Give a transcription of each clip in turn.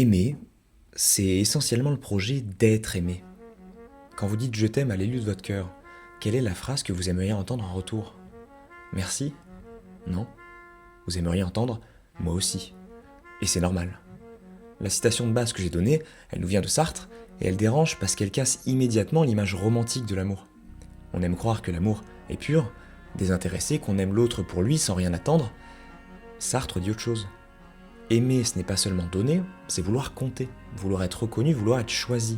Aimer, c'est essentiellement le projet d'être aimé. Quand vous dites je t'aime à l'élu de votre cœur, quelle est la phrase que vous aimeriez entendre en retour? Merci? Non? Vous aimeriez entendre moi aussi. Et c'est normal. La citation de base que j'ai donnée, elle nous vient de Sartre, et elle dérange parce qu'elle casse immédiatement l'image romantique de l'amour. On aime croire que l'amour est pur, désintéressé, qu'on aime l'autre pour lui sans rien attendre. Sartre dit autre chose. Aimer, ce n'est pas seulement donner, c'est vouloir compter, vouloir être reconnu, vouloir être choisi.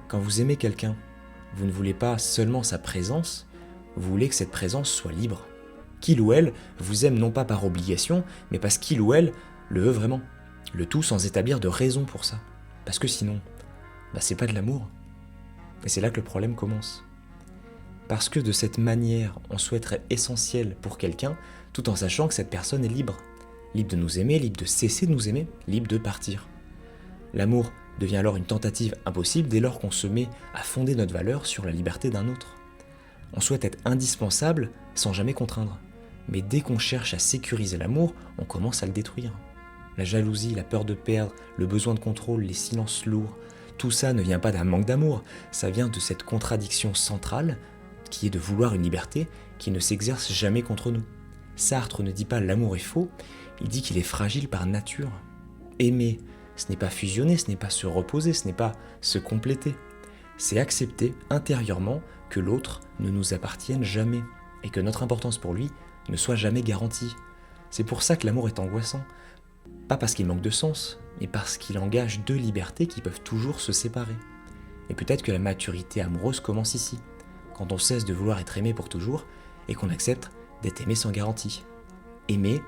Quand vous aimez quelqu'un, vous ne voulez pas seulement sa présence, vous voulez que cette présence soit libre. Qu'il ou elle vous aime non pas par obligation, mais parce qu'il ou elle le veut vraiment. Le tout sans établir de raison pour ça. Parce que sinon, c'est pas de l'amour. Et c'est là que le problème commence. Parce que de cette manière, on souhaiterait essentiel pour quelqu'un, tout en sachant que cette personne est libre. Libre de nous aimer, libre de cesser de nous aimer, libre de partir. L'amour devient alors une tentative impossible dès lors qu'on se met à fonder notre valeur sur la liberté d'un autre. On souhaite être indispensable sans jamais contraindre. Mais dès qu'on cherche à sécuriser l'amour, on commence à le détruire. La jalousie, la peur de perdre, le besoin de contrôle, les silences lourds, tout ça ne vient pas d'un manque d'amour, ça vient de cette contradiction centrale qui est de vouloir une liberté qui ne s'exerce jamais contre nous. Sartre ne dit pas l'amour est faux, il dit qu'il est fragile par nature. Aimer, ce n'est pas fusionner, ce n'est pas se reposer, ce n'est pas se compléter. C'est accepter intérieurement que l'autre ne nous appartienne jamais et que notre importance pour lui ne soit jamais garantie. C'est pour ça que l'amour est angoissant. Pas parce qu'il manque de sens, mais parce qu'il engage deux libertés qui peuvent toujours se séparer. Et peut-être que la maturité amoureuse commence ici, quand on cesse de vouloir être aimé pour toujours et qu'on accepte d'être aimé sans garantie. Aimer,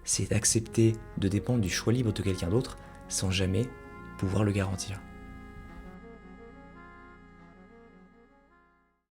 c'est accepter de dépendre du choix libre de quelqu'un d'autre sans jamais pouvoir le garantir.